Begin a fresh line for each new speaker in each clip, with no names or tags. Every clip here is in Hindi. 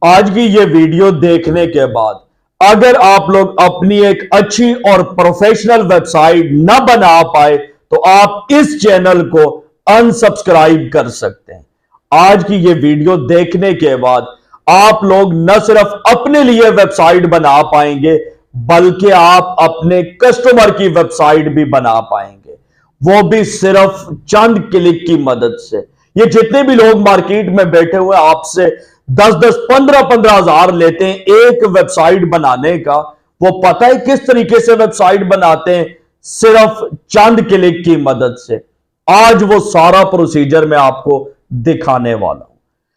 आज की ये वीडियो देखने के बाद अगर आप लोग अपनी एक अच्छी और प्रोफेशनल वेबसाइट न बना पाए तो आप इस चैनल को अनसब्सक्राइब कर सकते हैं। आज की ये वीडियो देखने के बाद आप लोग न सिर्फ अपने लिए वेबसाइट बना पाएंगे बल्कि आप अपने कस्टमर की वेबसाइट भी बना पाएंगे, वो भी सिर्फ चंद क्लिक की मदद से। ये जितने भी लोग मार्केट में बैठे हुए आपसे 10-10, 15-15 हजार लेते हैं एक वेबसाइट बनाने का, वो पता है किस तरीके से वेबसाइट बनाते हैं? सिर्फ चंद क्लिक की मदद से। आज वो सारा प्रोसीजर मैं आपको दिखाने वाला हूं।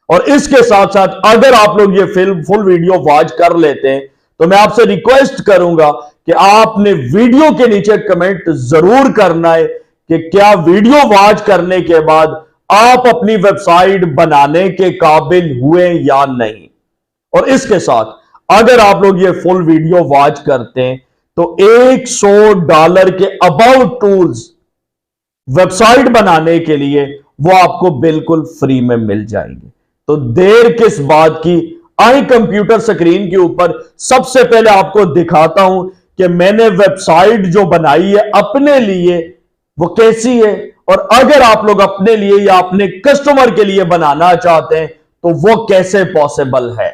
और इसके साथ साथ अगर आप लोग ये फुल वीडियो वॉच कर लेते हैं तो मैं आपसे रिक्वेस्ट करूंगा कि आपने वीडियो के नीचे कमेंट जरूर करना है कि क्या वीडियो वॉच करने के बाद आप अपनी वेबसाइट बनाने के काबिल हुए या नहीं। और इसके साथ अगर आप लोग ये फुल वीडियो वॉच करते हैं तो $100 के अबाउट टूल्स वेबसाइट बनाने के लिए वो आपको बिल्कुल फ्री में मिल जाएंगे। तो देर किस बात की, आई कंप्यूटर स्क्रीन के ऊपर सबसे पहले आपको दिखाता हूं कि मैंने वेबसाइट जो बनाई है अपने लिए वो कैसी है, और अगर आप लोग अपने लिए या अपने कस्टमर के लिए बनाना चाहते हैं तो वो कैसे पॉसिबल है।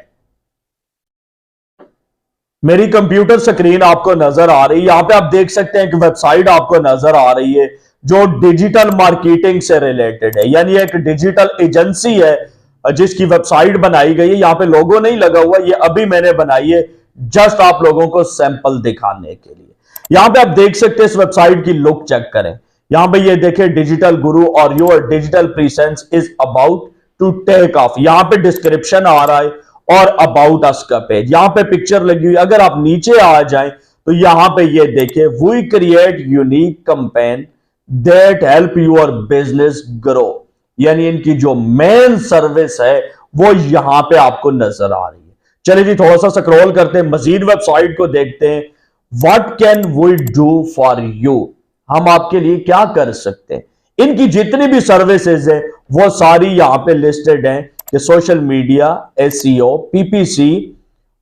मेरी कंप्यूटर स्क्रीन आपको नजर आ रही है, यहां पे आप देख सकते हैं कि वेबसाइट आपको नजर आ रही है जो डिजिटल मार्केटिंग से रिलेटेड है, यानी एक डिजिटल एजेंसी है जिसकी वेबसाइट बनाई गई है। यहां पे लोगो नहीं लगा हुआ, ये अभी मैंने बनाई है जस्ट आप लोगों को सैंपल दिखाने के लिए। यहां पे आप देख सकते हैं इस वेबसाइट की लुक चेक करें। यहां पे ये देखें, डिजिटल गुरु और your digital presence is about to take off. यहां पे डिस्क्रिप्शन आ रहा है और अबाउट अस का पेज, यहां पे पिक्चर लगी हुई। अगर आप नीचे आ जाएं तो यहां पे ये देखें, we create unique campaign that help your business grow, यानी इनकी जो मेन सर्विस है वो यहां पे आपको नजर आ रही है। चलिए जी थोड़ा सा स्क्रॉल करते हैं, मजीद वेबसाइट को देखते हैं। What can we do for you, हम आपके लिए क्या कर सकते हैं। इनकी जितनी भी सर्विसेज है वो सारी यहां पे लिस्टेड हैं कि social media, SEO, PPC,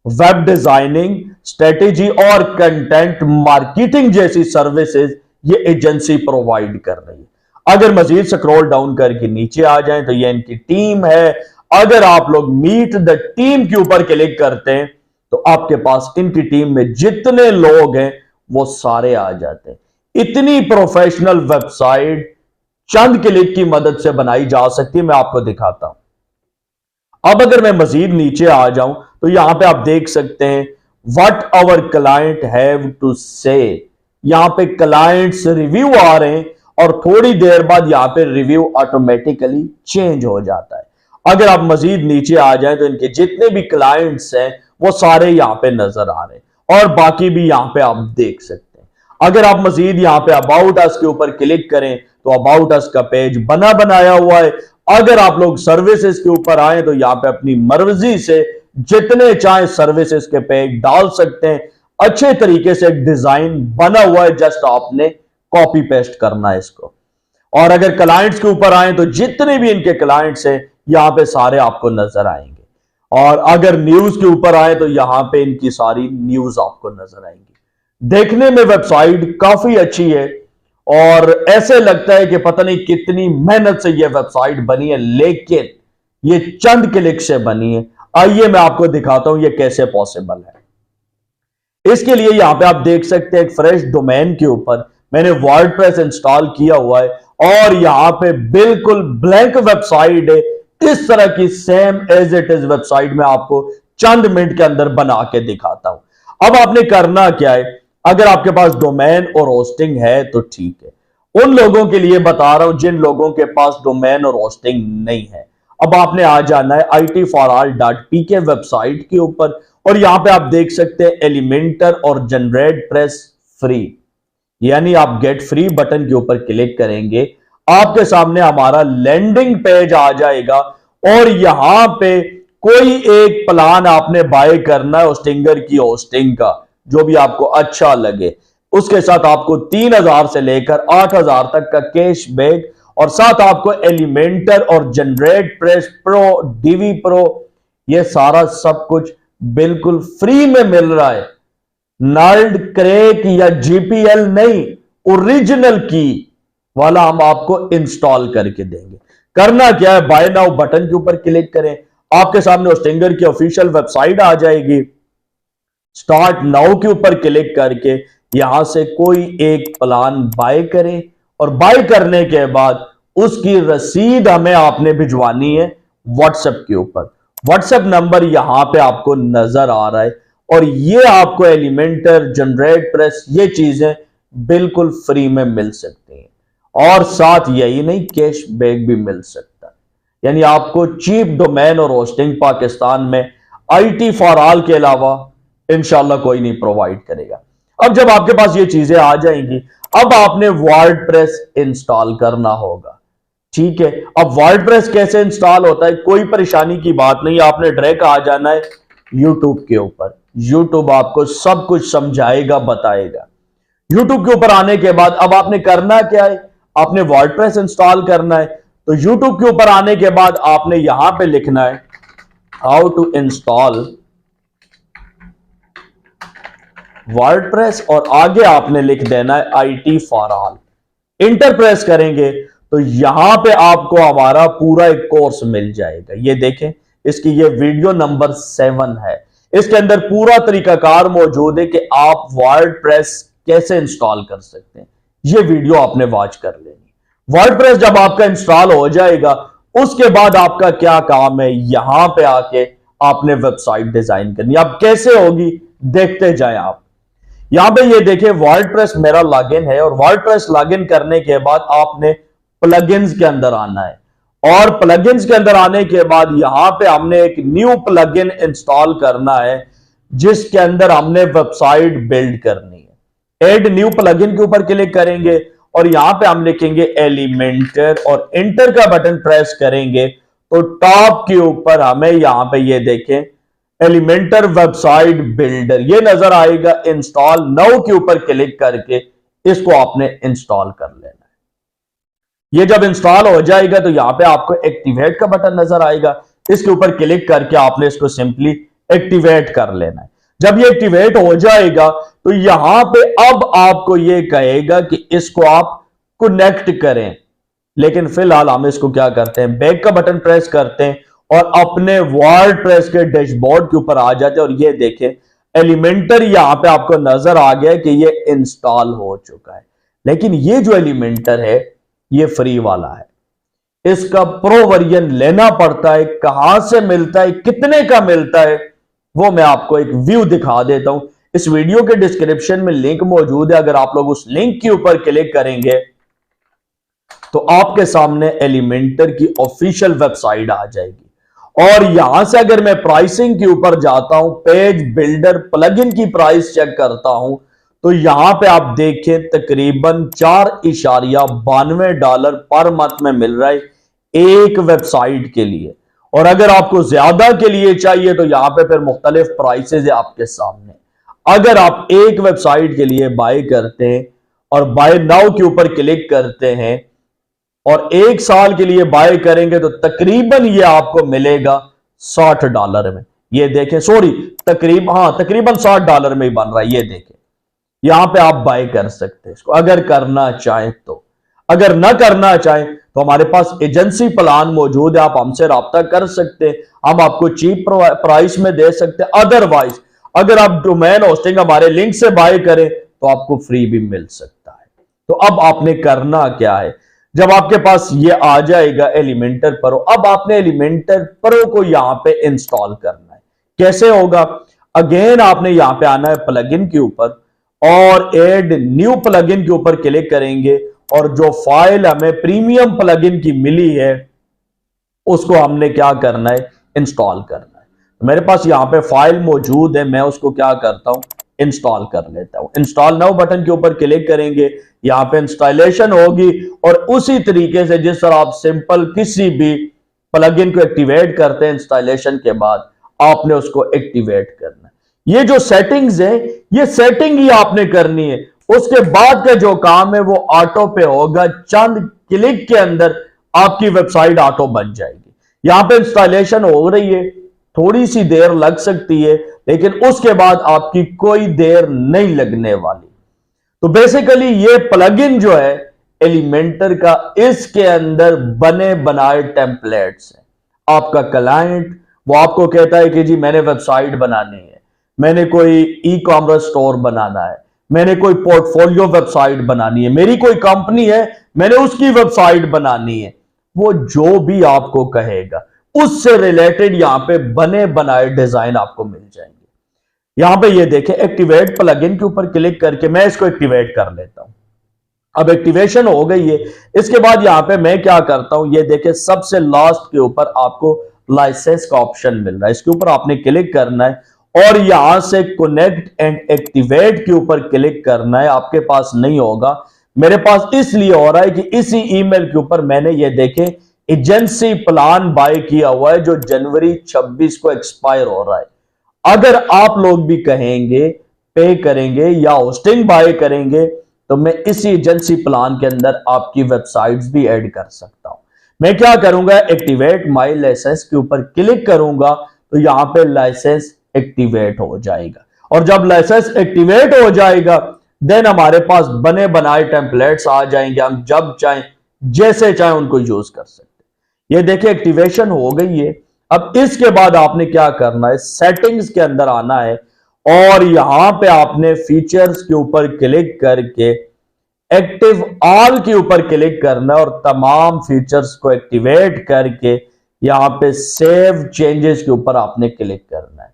web designing, strategy और कंटेंट मार्केटिंग जैसी सर्विसेज ये एजेंसी प्रोवाइड कर रही है। अगर मजीद स्क्रॉल डाउन करके नीचे आ जाएं तो ये इनकी टीम है। अगर आप लोग मीट द टीम के ऊपर क्लिक करते हैं तो आपके पास इनकी टीम में जितने लोग हैं वो सारे आ जाते हैं। इतनी प्रोफेशनल वेबसाइट चंद क्लिक की मदद से बनाई जा सकती है, मैं आपको दिखाता हूं। अब अगर मैं मजीद नीचे आ जाऊं तो यहां पे आप देख सकते हैं what our client have to say. यहां पे क्लाइंट्स रिव्यू आ रहे हैं और थोड़ी देर बाद यहां पे रिव्यू ऑटोमेटिकली चेंज हो जाता है। अगर आप मजीद नीचे आ जाएं तो इनके जितने भी क्लाइंट्स हैं वो सारे यहां पे नजर आ रहे हैं और बाकी भी यहां पे आप देख सकते हैं। अगर आप मजीद यहां पे अबाउट अस के ऊपर क्लिक करें तो अबाउट अस का पेज बना बनाया हुआ है। अगर आप लोग सर्विसेज के ऊपर आए तो यहां पे अपनी मर्जी से जितने चाहे सर्विसेज के पेज डाल सकते हैं। अच्छे तरीके से एक डिजाइन बना हुआ है, जस्ट आपने कॉपी पेस्ट करना है इसको। और अगर क्लाइंट्स के ऊपर आए तो जितने भी इनके क्लाइंट्स हैं यहां पे सारे आपको नजर आएंगे। और अगर न्यूज के ऊपर आए तो यहां पे इनकी सारी न्यूज आपको नजर आएंगी। देखने में वेबसाइट काफी अच्छी है और ऐसे लगता है कि पता नहीं कितनी मेहनत से यह वेबसाइट बनी है, लेकिन ये चंद क्लिक से बनी है। आइए मैं आपको दिखाता हूं ये कैसे पॉसिबल है। इसके लिए यहां पे आप देख सकते हैं एक फ्रेश डोमेन के ऊपर मैंने वर्डप्रेस इंस्टॉल किया हुआ है और यहां पे बिल्कुल ब्लैंक वेबसाइट है। इस तरह की same as it is website में आपको चंद मिनट के अंदर बना के दिखाता हूं। अब आपने करना क्या है, अगर आपके पास डोमेन और होस्टिंग है तो ठीक है। उन लोगों के लिए बता रहा हूं जिन लोगों के पास डोमेन और होस्टिंग नहीं है, अब आपने आ जाना है itforall.pk वेबसाइट के ऊपर और यहां पे आप देख सकते हैं एलिमेंटर और जनरेट प्रेस फ्री, यानी आप गेट फ्री बटन के ऊपर क्लिक करेंगे, आपके सामने हमारा लैंडिंग पेज आ जाएगा और यहां पे कोई एक प्लान आपने बाय करना है होस्टिंगर की होस्टिंग का, जो भी आपको अच्छा लगे। उसके साथ आपको 3000 से लेकर 8000 तक का कैशबैक और साथ आपको एलिमेंटर और generate press pro, Divi pro, ये सारा सब कुछ बिल्कुल फ्री में मिल रहा है। नर्ड, क्रैक या जीपीएल नहीं, ओरिजिनल की वाला हम आपको इंस्टॉल करके देंगे। करना क्या है, बाय नाउ बटन के ऊपर क्लिक करें, आपके सामने होस्टिंगर की ऑफिशियल वेबसाइट आ जाएगी। स्टार्ट नाउ के ऊपर क्लिक करके यहां से कोई एक प्लान बाय करें और बाय करने के बाद उसकी रसीद हमें आपने भिजवानी है व्हाट्सएप के ऊपर। व्हाट्सएप नंबर यहां पे आपको नजर आ रहा है और ये आपको एलिमेंटर, जनरेट प्रेस, ये चीजें बिल्कुल फ्री में मिल सकती हैं और साथ यही नहीं, कैशबैक भी मिल सकता है। यानी आपको चीप डोमेन और होस्टिंग पाकिस्तान में IT फॉर ऑल के अलावा इंशाल्लाह कोई नहीं प्रोवाइड करेगा। अब जब आपके पास ये चीजें आ जाएंगी, अब आपने वर्डप्रेस इंस्टॉल करना होगा। ठीक है, अब वर्डप्रेस कैसे इंस्टॉल होता है, कोई परेशानी की बात नहीं, आपने डायरेक्ट आ जाना है यूट्यूब के ऊपर। यूट्यूब आपको सब कुछ समझाएगा, बताएगा। यूट्यूब के ऊपर आने के बाद अब आपने करना क्या है, आपने वर्डप्रेस इंस्टॉल करना है। तो यूट्यूब के ऊपर आने के बाद आपने यहां पे लिखना है हाउ टू इंस्टॉल वर्डप्रेस और आगे आपने लिख देना है IT for all. Enter press करेंगे तो यहां पे आपको हमारा पूरा एक कोर्स मिल जाएगा। ये देखें, इसकी ये वीडियो नंबर 7 है। इसके अंदर पूरा तरीकाकार मौजूद है कि आप वर्डप्रेस कैसे इंस्टॉल कर सकते हैं। ये वीडियो आपने वॉच कर लेनी। वर्डप्रेस जब आपका इंस्टॉल हो जाएगा, उसके बाद आपका क्या काम है, यहां पे आके आपने वेबसाइट डिजाइन करनी। अब कैसे होगी देखते जाएं आप। यहां पे ये देखिए, वर्डप्रेस मेरा लॉगिन है और वर्डप्रेस लॉगिन करने के बाद आपने प्लगइन्स के अंदर आना है और प्लगइन्स के अंदर आने के बाद यहां पे हमने एक न्यू प्लगइन इंस्टॉल करना है जिसके अंदर हमने वेबसाइट बिल्ड करनी है। ऐड न्यू प्लगइन के ऊपर क्लिक करेंगे और यहां पे हम लिखेंगे एलिमेंटर और इंटर का बटन प्रेस करेंगे तो टॉप के ऊपर हमें यहां पे ये देखें एलिमेंटर वेबसाइट बिल्डर ये नजर आएगा। इंस्टॉल नाउ के ऊपर क्लिक करके इसको आपने इंस्टॉल कर लेना है। ये जब इंस्टॉल हो जाएगा तो यहां पे आपको एक्टिवेट का बटन नजर आएगा, इसके ऊपर क्लिक करके आपने इसको सिंपली एक्टिवेट कर लेना है। जब ये एक्टिवेट हो जाएगा तो यहां पे अब आपको ये कहेगा कि इसको आप कनेक्ट करें, लेकिन फिलहाल हम इसको क्या करते हैं, बैक का बटन प्रेस करते हैं और अपने वर्डप्रेस के डैशबोर्ड के ऊपर आ जाते हैं और ये देखें एलिमेंटर यहां पे आपको नजर आ गया कि ये इंस्टॉल हो चुका है। लेकिन ये जो एलिमेंटर है ये फ्री वाला है, इसका प्रो वर्जन लेना पड़ता है। कहां से मिलता है, कितने का मिलता है, वो मैं आपको एक व्यू दिखा देता हूं। इस वीडियो के डिस्क्रिप्शन में लिंक मौजूद है, अगर आप लोग उस लिंक के ऊपर क्लिक करेंगे तो आपके सामने एलिमेंटर की ऑफिशियल वेबसाइट आ जाएगी। और यहां से अगर मैं प्राइसिंग के ऊपर जाता हूं, पेज बिल्डर प्लगइन की प्राइस चेक करता हूं, तो यहां पे आप देखें तकरीबन $4.92 पर मंथ में मिल रहा है एक वेबसाइट के लिए। और अगर आपको ज्यादा के लिए चाहिए तो यहां पे फिर मुख्तलिफ प्राइसेस है आपके सामने। अगर आप एक वेबसाइट के लिए बाय करते हैं और बाय नाउ के ऊपर क्लिक करते हैं और 1 साल के लिए बाय करेंगे तो तकरीबन ये आपको मिलेगा $60 में। ये देखें, सॉरी तकरीबन $60 में ही बन रहा है। ये देखें, यहां पे आप बाय कर सकते हैं इसको अगर करना चाहें तो। अगर ना करना चाहें तो हमारे पास एजेंसी प्लान मौजूद है, आप हमसे राब्ता कर सकते हैं, हम आपको चीप प्राइस में दे सकते हैं। अदरवाइज अगर आप डोमेन होस्टिंग हमारे लिंक से बाय करें तो आपको फ्री भी मिल सकता है। तो अब आपने करना क्या है, जब आपके पास ये आ जाएगा एलिमेंटर प्रो, अब आपने एलिमेंटर प्रो को यहां पे इंस्टॉल करना है। कैसे होगा, अगेन आपने यहां पे आना है प्लगइन के ऊपर और ऐड न्यू प्लगइन के ऊपर क्लिक करेंगे और जो फाइल हमें प्रीमियम प्लगइन की मिली है उसको हमने क्या करना है, इंस्टॉल करना है। तो मेरे पास यहां पे फाइल मौजूद है, मैं उसको क्या करता हूं, इंस्टॉल कर लेता हूं। इंस्टॉल नाउ बटन के ऊपर क्लिक करेंगे, यहां पे इंस्टॉलेशन होगी और उसी तरीके से जिस तरह आप सिंपल किसी भी प्लगइन को एक्टिवेट करते हैं, इंस्टॉलेशन के बाद आपने उसको एक्टिवेट करना है। ये जो सेटिंग्स है ये सेटिंग ही आपने करनी है, उसके बाद का जो काम है वो ऑटो पे होगा। चंद क्लिक के अंदर आपकी वेबसाइट ऑटो बन जाएगी। यहां पे इंस्टॉलेशन हो रही है, थोड़ी सी देर लग सकती है, लेकिन उसके बाद आपकी कोई देर नहीं लगने वाली। तो बेसिकली ये प्लगइन जो है एलिमेंटर का, इसके अंदर बने बनाए टेम्पलेट्स हैं। आपका क्लाइंट वो आपको कहता है कि जी मैंने वेबसाइट बनानी है, मैंने कोई ई कॉमर्स स्टोर बनाना है, मैंने कोई पोर्टफोलियो वेबसाइट बनानी है, मेरी कोई कंपनी है मैंने उसकी वेबसाइट बनानी है, वो जो भी आपको कहेगा उससे रिलेटेड यहां पे बने बनाए डिजाइन आपको मिल जाएंगे। यहां पे ये देखें, एक्टिवेट प्लगइन के ऊपर क्लिक करके मैं इसको एक्टिवेट कर लेता हूं। अब एक्टिवेशन हो गई है। इसके बाद यहां पे मैं क्या करता हूं, ये देखें सबसे लास्ट के ऊपर आपको लाइसेंस का ऑप्शन मिल रहा है, इसके ऊपर आपने क्लिक करना है और यहां से कनेक्ट एंड एक्टिवेट के ऊपर क्लिक करना है। आपके पास नहीं होगा, मेरे पास इसलिए हो रहा है कि इसी ईमेल के ऊपर मैंने ये देखें एजेंसी प्लान बाय किया हुआ है जो जनवरी 26 को एक्सपायर हो रहा है। अगर आप लोग भी कहेंगे पे करेंगे या होस्टिंग बाय करेंगे तो मैं इसी एजेंसी प्लान के अंदर आपकी वेबसाइट्स भी ऐड कर सकता हूं। मैं क्या करूंगा, एक्टिवेट माय लाइसेंस के ऊपर क्लिक करूंगा तो यहां पे लाइसेंस एक्टिवेट हो जाएगा और जब लाइसेंस एक्टिवेट हो जाएगा देन हमारे पास बने बनाए टेम्पलेट्स आ जाएंगे। हम जब चाहें जैसे चाहें उनको यूज कर सकते हैं। ये देखिए एक्टिवेशन हो गई है। अब इसके बाद आपने क्या करना है, सेटिंग्स के अंदर आना है और यहां पे आपने फीचर्स के ऊपर क्लिक करके एक्टिव ऑल के ऊपर क्लिक करना है और तमाम फीचर्स को एक्टिवेट करके यहां पे सेव चेंजेस के ऊपर आपने क्लिक करना है।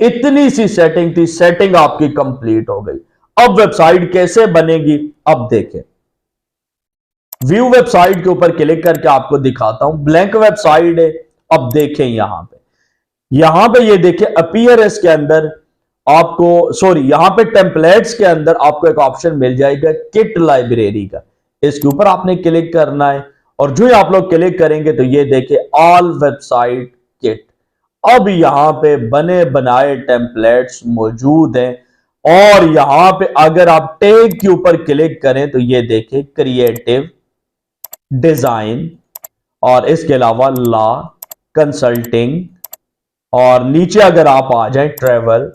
इतनी सी सेटिंग थी, सेटिंग आपकी कंप्लीट हो गई। अब वेबसाइट कैसे बनेगी, अब देखें, व्यू वेबसाइट के ऊपर क्लिक करके आपको दिखाता हूं। ब्लैंक वेबसाइट है। अब देखें यहां पे ये देखें अपीयरेंस के अंदर आपको, सॉरी यहां पे टेम्पलेट्स के अंदर आपको एक ऑप्शन मिल जाएगा किट लाइब्रेरी का। इसके ऊपर आपने क्लिक करना है और जो ही आप लोग क्लिक करेंगे तो ये देखें ऑल वेबसाइट किट। अब यहां पे बने बनाए टेम्पलेट्स मौजूद हैं और यहां पे अगर आप टैग के ऊपर क्लिक करें तो ये देखें क्रिएटिव, डिजाइन और इसके अलावा लॉ, कंसल्टिंग और नीचे अगर आप आ जाएं ट्रैवल,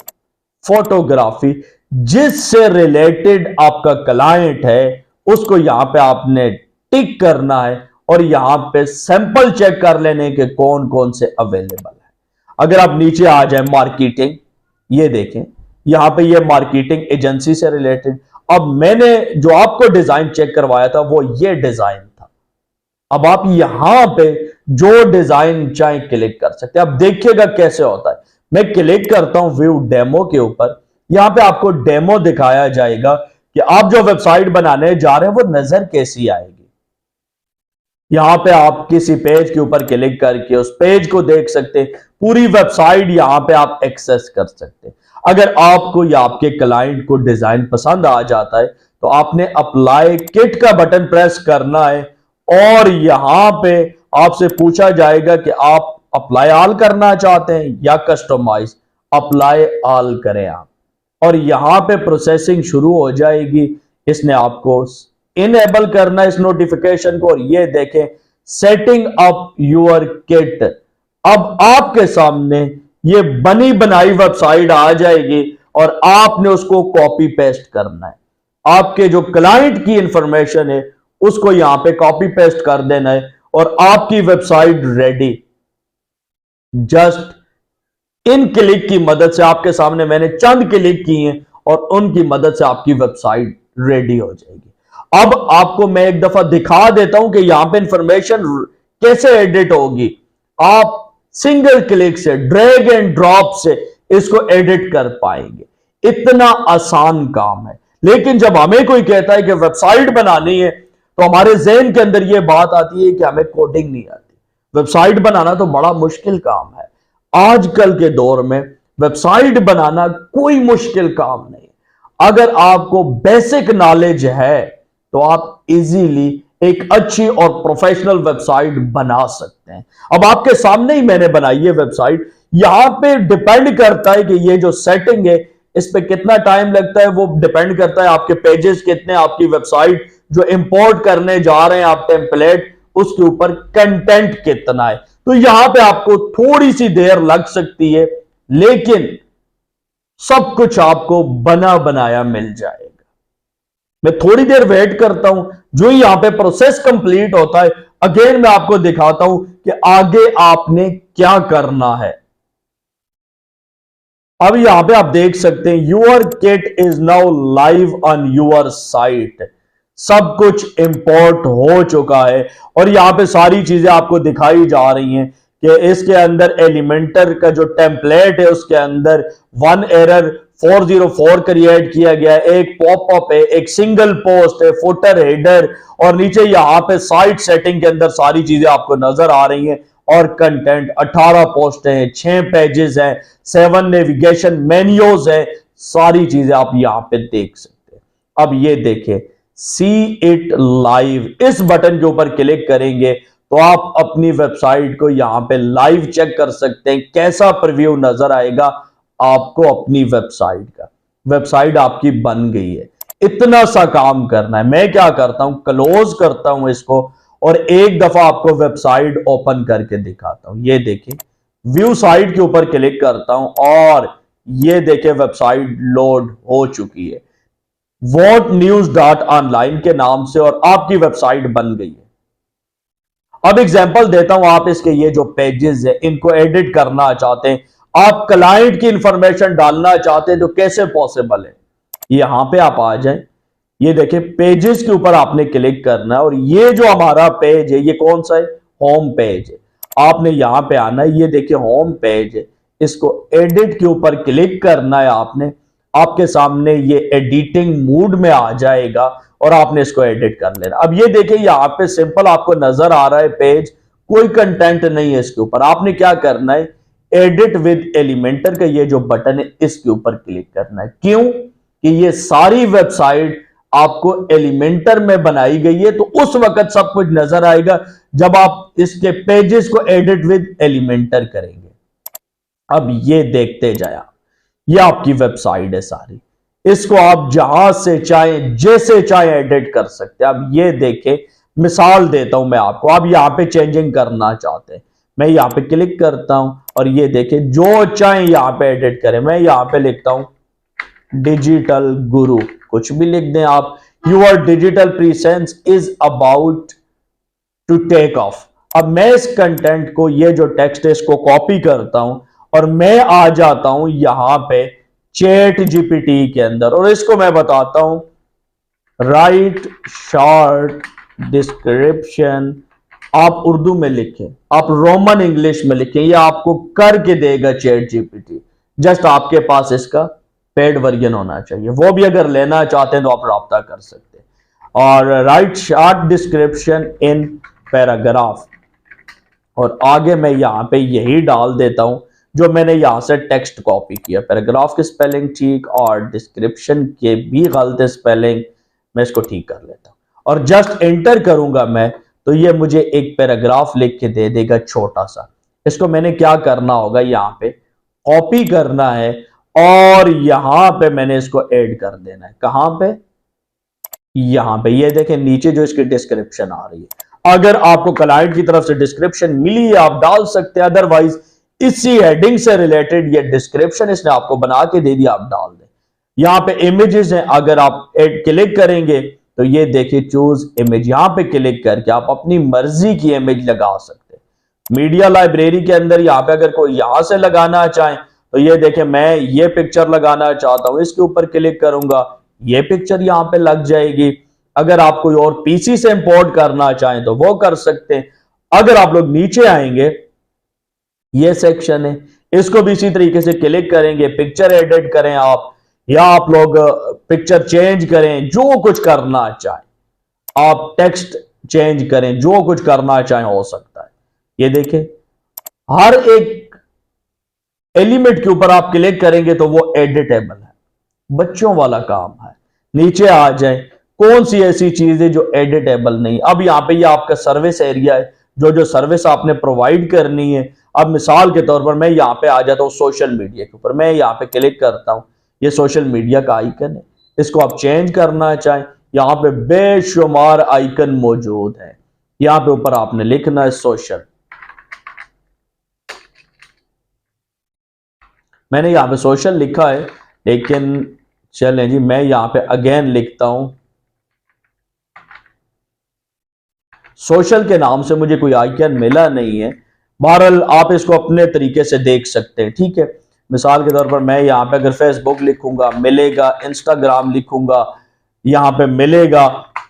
फोटोग्राफी, जिससे रिलेटेड आपका क्लाइंट है उसको यहां पे आपने टिक करना है और यहां पे सैंपल चेक कर लेने के कौन कौन से अवेलेबल है। अगर आप नीचे आ जाए मार्केटिंग, ये देखें यहां पे ये मार्केटिंग एजेंसी से रिलेटेड। अब मैंने जो आपको डिजाइन चेक करवाया था वो ये डिजाइन था। अब आप यहां पे जो डिजाइन चाहे क्लिक कर सकते हैं। अब देखिएगा कैसे होता है। मैं क्लिक करता हूं व्यू डेमो के ऊपर, यहां पे आपको डेमो दिखाया जाएगा कि आप जो वेबसाइट बनाने जा रहे हैं वो नजर कैसी आएगी। यहां पे आप किसी पेज के ऊपर क्लिक करके उस पेज को देख सकते हैं, पूरी वेबसाइट यहां पे आप एक्सेस कर सकते हैं। अगर आपको या आपके क्लाइंट को डिजाइन पसंद आ जाता है तो आपने अप्लाई किट का बटन प्रेस करना है और यहां पे आपसे पूछा जाएगा कि आप अप्लाई ऑल करना चाहते हैं या कस्टमाइज। अप्लाई ऑल करें आप और यहां पे प्रोसेसिंग शुरू हो जाएगी। इसने आपको इनेबल करना है इस नोटिफिकेशन को और ये देखें सेटिंग अप यूर किट। अब आपके सामने ये बनी बनाई वेबसाइट आ जाएगी और आपने उसको कॉपी पेस्ट करना है। आपके जो क्लाइंट की इंफॉर्मेशन है उसको यहां पे कॉपी पेस्ट कर देना है और आपकी website ready. Just in click की मदद से, आपके सामने मैंने चंद क्लिक किए हैं और उनकी मदद से आपकी वेबसाइट रेडी हो जाएगी। अब आपको मैं एक दफा दिखा देता हूं कि यहां पे इंफॉर्मेशन कैसे एडिट होगी। आप सिंगल क्लिक से, ड्रैग एंड ड्रॉप से इसको एडिट कर पाएंगे। इतना आसान काम है। लेकिन जब हमें कोई कहता है कि वेबसाइट बनानी है तो हमारे जहन के अंदर यह बात आती है कि हमें कोडिंग नहीं आती। वेबसाइट बनाना तो बड़ा मुश्किल काम है। आजकल के दौर में वेबसाइट बनाना कोई मुश्किल काम नहीं। अगर आपको बेसिक नॉलेज है तो आप इजीली एक अच्छी और प्रोफेशनल वेबसाइट बना सकते हैं। अब आपके सामने ही मैंने बनाई है वेबसाइट। यहां पे डिपेंड करता है कि ये जो सेटिंग है इस पे कितना टाइम लगता है, वो डिपेंड करता है आपके पेजेस कितने, आपकी वेबसाइट जो इंपोर्ट करने जा रहे हैं आप टेम्पलेट, उसके ऊपर कंटेंट कितना है। तो यहां पे आपको थोड़ी सी देर लग सकती है, लेकिन सब कुछ आपको बना बनाया मिल जाएगा। मैं थोड़ी देर वेट करता हूं, जो ही यहां पे प्रोसेस कंप्लीट होता है अगेन मैं आपको दिखाता हूं कि आगे आपने क्या करना है। अब यहां पे आप देख सकते हैं your kit is now live on your site. सब कुछ इंपोर्ट हो चुका है और यहां पे सारी चीजें आपको दिखाई जा रही हैं कि इसके अंदर एलिमेंटर का जो टेम्पलेट है उसके अंदर वन एरर 404 क्रिएट किया गया है, एक पॉपअप है, एक सिंगल पोस्ट है, फुटर, हेडर और नीचे यहां पे साइट सेटिंग के अंदर सारी चीजें आपको नजर आ रही हैं। और कंटेंट 18 पोस्ट हैं, 6 पेजेस हैं, 7 नेविगेशन मेन्यूज है, सारी चीजें आप यहां पे देख सकते हैं। अब ये देखें सी इट लाइव, इस बटन के ऊपर क्लिक करेंगे तो आप अपनी वेबसाइट को यहां पे लाइव चेक कर सकते हैं, कैसा प्रीव्यू नजर आएगा आपको अपनी वेबसाइट का। वेबसाइट आपकी बन गई है, इतना सा काम करना है। मैं क्या करता हूं, क्लोज करता हूं इसको और एक दफा आपको वेबसाइट ओपन करके दिखाता हूं। ये देखिए व्यू साइट के ऊपर क्लिक करता हूं और ये देखिए वेबसाइट लोड हो चुकी है whatnews.online के नाम से और आपकी वेबसाइट बन गई है। अब एग्जांपल देता हूं, आप इसके ये जो पेजेस है इनको एडिट करना चाहते हैं, आप क्लाइंट की इंफॉर्मेशन डालना चाहते हैं तो कैसे पॉसिबल है। यहां पे आप आ जाएं, ये देखिए पेजेस के ऊपर आपने क्लिक करना है और ये जो हमारा पेज है ये कौन सा है, होम पेज है। आपने यहां पे आना है, ये देखिए होम पेज है, इसको एडिट के ऊपर क्लिक करना है आपने। आपके सामने ये एडिटिंग मूड में आ जाएगा और आपने इसको एडिट कर लेना। अब ये देखिए यहां पे सिंपल आपको नजर आ रहा है पेज, कोई कंटेंट नहीं है इसके ऊपर। आपने क्या करना है, एडिट विद एलिमेंटर का ये जो बटन है इसके ऊपर क्लिक करना है। क्यों कि ये सारी वेबसाइट आपको एलिमेंटर में बनाई गई है, तो उस वक्त सब कुछ नजर आएगा जब आप इसके पेजेस को एडिट विद एलिमेंटर करेंगे। अब ये देखते जाए, ये आपकी वेबसाइट है सारी, इसको आप जहां से चाहे जैसे चाहे एडिट कर सकते हैं। अब ये देखें, मिसाल देता हूं मैं आपको, आप यहां पे चेंजिंग करना चाहते हैं, मैं यहां पे क्लिक करता हूं और ये देखें जो चाहे यहां पे एडिट करें। मैं यहां पे लिखता हूं डिजिटल गुरु, कुछ भी लिख दें आप। Your digital presence is about to take off. अब मैं इस कंटेंट को, ये जो टेक्स्ट है इसको कॉपी करता हूं और मैं आ जाता हूं यहां पे चैट जीपीटी के अंदर और इसको मैं बताता हूं राइट शॉर्ट डिस्क्रिप्शन। आप उर्दू में लिखें, आप रोमन इंग्लिश में लिखें, ये आपको करके देगा चैट जीपीटी। जस्ट आपके पास इसका पेड वर्जन होना चाहिए, वो भी अगर लेना चाहते हैं तो आप राब्ता कर सकते हैं। और right short description in paragraph, और आगे मैं यहां पे यही डाल देता हूं जो मैंने यहां से टेक्स्ट कॉपी किया। पैराग्राफ की स्पेलिंग ठीक और डिस्क्रिप्शन के भी गलत स्पेलिंग, मैं इसको ठीक कर लेता हूं और जस्ट एंटर करूंगा मैं, तो ये मुझे एक पैराग्राफ लिख के दे देगा छोटा सा। इसको मैंने क्या करना होगा, यहां पे कॉपी करना है और यहां पे मैंने इसको ऐड कर देना है। कहां पे, यहां पे। ये देखें नीचे जो इसकी डिस्क्रिप्शन आ रही है, अगर आपको क्लाइंट की तरफ से डिस्क्रिप्शन मिली है आप डाल सकते हैं, अदरवाइज इसी हेडिंग से रिलेटेड ये डिस्क्रिप्शन इसने आपको बना के दे दिया, आप डाल दें। यहां पे इमेजेस हैं, अगर आप क्लिक करेंगे तो ये देखिए चूज इमेज, यहां पे क्लिक करके आप अपनी मर्जी की इमेज लगा सकते हैं। मीडिया लाइब्रेरी के अंदर यहां पे अगर कोई यहां से लगाना चाहे तो ये देखें मैं ये पिक्चर लगाना चाहता हूं, इसके ऊपर क्लिक करूंगा, ये पिक्चर यहां पे लग जाएगी। अगर आप कोई और पीसी से इंपोर्ट करना चाहें तो वो कर सकते हैं। अगर आप लोग नीचे आएंगे, ये सेक्शन है, इसको भी इसी तरीके से क्लिक करेंगे, पिक्चर एडिट करें आप, या आप लोग पिक्चर चेंज करें, जो कुछ करना चाहें आप, टेक्स्ट चेंज करें, जो कुछ करना चाहें हो सकता है। ये देखें हर एक एलिमेंट के ऊपर आप क्लिक करेंगे तो वो एडिटेबल है, बच्चों वाला काम है। नीचे आ जाए, कौन सी ऐसी चीज है जो एडिटेबल नहीं। अब यहां पे ये आपका सर्विस एरिया है, जो जो सर्विस आपने प्रोवाइड करनी है। अब मिसाल के तौर पर मैं यहां पे आ जाता हूं सोशल मीडिया के ऊपर, मैं यहां पे क्लिक करता हूं, ये सोशल मीडिया का आइकन है, इसको आप चेंज करना चाहें, यहां पे बेशुमार आइकन मौजूद है। यहां पे ऊपर आपने लिखना है सोशल, मैंने यहाँ पे सोशल लिखा है, लेकिन चलें जी, मैं यहाँ पे अगेन लिखता हूं सोशल के नाम से, मुझे कोई आइकन मिला नहीं है। बहरहाल आप इसको अपने तरीके से देख सकते हैं, ठीक है। मिसाल के तौर पर मैं यहाँ पे अगर फेसबुक लिखूंगा मिलेगा, इंस्टाग्राम लिखूंगा यहाँ पे मिलेगा,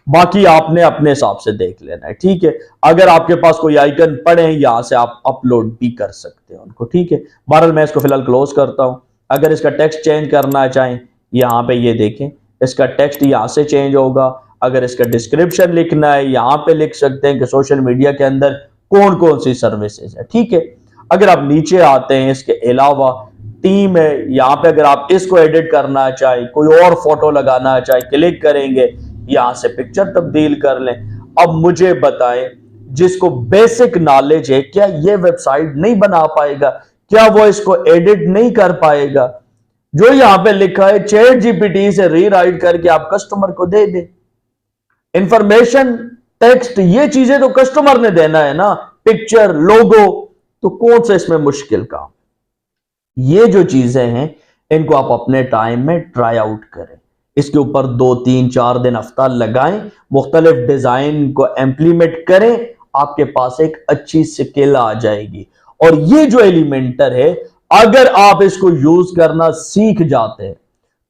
बाकी आपने अपने हिसाब से देख लेना है, ठीक है। अगर आपके पास कोई आइकन पड़े हैं यहां से आप अपलोड भी कर सकते हैं उनको, ठीक है। बहरहाल मैं इसको फिलहाल क्लोज करता हूं। अगर इसका टेक्स्ट चेंज करना चाहें यहाँ पे ये देखें, इसका टेक्स्ट यहां से चेंज होगा। अगर इसका डिस्क्रिप्शन लिखना है यहाँ पे लिख सकते हैं कि सोशल मीडिया के अंदर कौन कौन सी सर्विसेज है, ठीक है। अगर आप नीचे आते हैं इसके अलावा टीम है, यहाँ पे अगर आप इसको एडिट करना चाहें, कोई और फोटो लगाना चाहे, क्लिक करेंगे यहां से पिक्चर तब्दील कर लें। अब मुझे बताएं, जिसको बेसिक नॉलेज है, क्या ये वेबसाइट नहीं बना पाएगा? क्या वो इसको एडिट नहीं कर पाएगा? जो यहां पे लिखा है चैट जीपीटी से रीराइट करके आप कस्टमर को दे दे इंफॉर्मेशन, टेक्स्ट, ये चीजें तो कस्टमर ने देना है ना, पिक्चर, लोगो, तो कौन सा इसमें मुश्किल काम? ये जो चीजें हैं इनको आप अपने टाइम में ट्राई आउट करें, इसके ऊपर 2-3-4 दिन हफ्ता लगाएं, मुख्तलिफ डिजाइन को इम्प्लीमेंट करें, आपके पास एक अच्छी स्किल आ जाएगी। और ये जो एलिमेंटर है, अगर आप इसको यूज करना सीख जाते हैं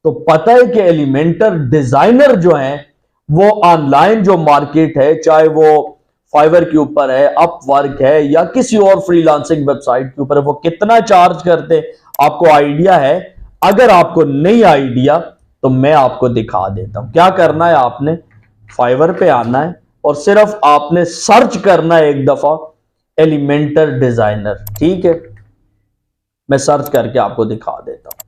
तो पता है कि एलिमेंटर डिजाइनर जो है वो ऑनलाइन जो मार्केट है, चाहे वो फाइवर के ऊपर है, अपवर्क है, या किसी और फ्रीलांसिंग वेबसाइट के ऊपर है, वो कितना चार्ज करते हैं आपको आइडिया है? अगर आपको नहीं आइडिया तो मैं आपको दिखा देता हूं। क्या करना है, आपने फाइवर पे आना है और सिर्फ आपने सर्च करना है एक दफा एलिमेंटर डिजाइनर, ठीक है। मैं सर्च करके आपको दिखा देता हूं।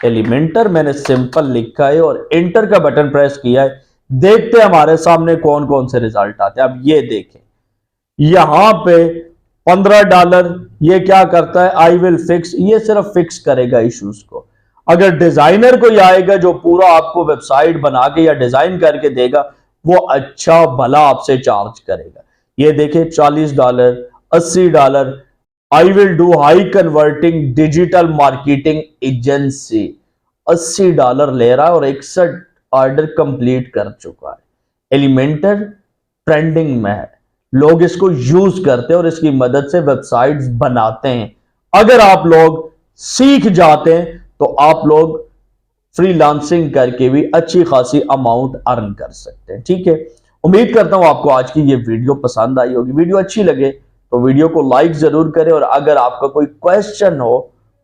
एलिमेंटर मैंने सिंपल लिखा है और एंटर का बटन प्रेस किया है। देखते हैं हमारे सामने कौन कौन से रिजल्ट आते हैं। अब ये देखें, यहां पे $15 ये क्या करता है, आई विल फिक्स, ये सिर्फ फिक्स करेगा इश्यूज को। अगर डिजाइनर कोई आएगा जो पूरा आपको वेबसाइट बना के या डिजाइन करके देगा, वो अच्छा भला आपसे चार्ज करेगा। ये देखिए $40, $80, I will do high converting digital marketing agency, $80 ले रहा है और 61 ऑर्डर कंप्लीट कर चुका है। एलिमेंटर ट्रेंडिंग में है, लोग इसको यूज करते हैं और इसकी मदद से वेबसाइट्स बनाते हैं। अगर आप लोग सीख जाते हैं तो आप लोग फ्रीलांसिंग करके भी अच्छी खासी अमाउंट अर्न कर सकते हैं, ठीक है। उम्मीद करता हूं आपको आज की ये वीडियो पसंद आई होगी। वीडियो अच्छी लगे तो वीडियो को लाइक जरूर करें और अगर आपका कोई क्वेश्चन हो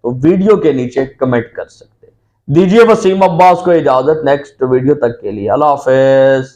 तो वीडियो के नीचे कमेंट कर सकते हैं। दीजिए वसीम अब्बास को इजाजत, नेक्स्ट वीडियो तक के लिए अल्लाह हाफिज।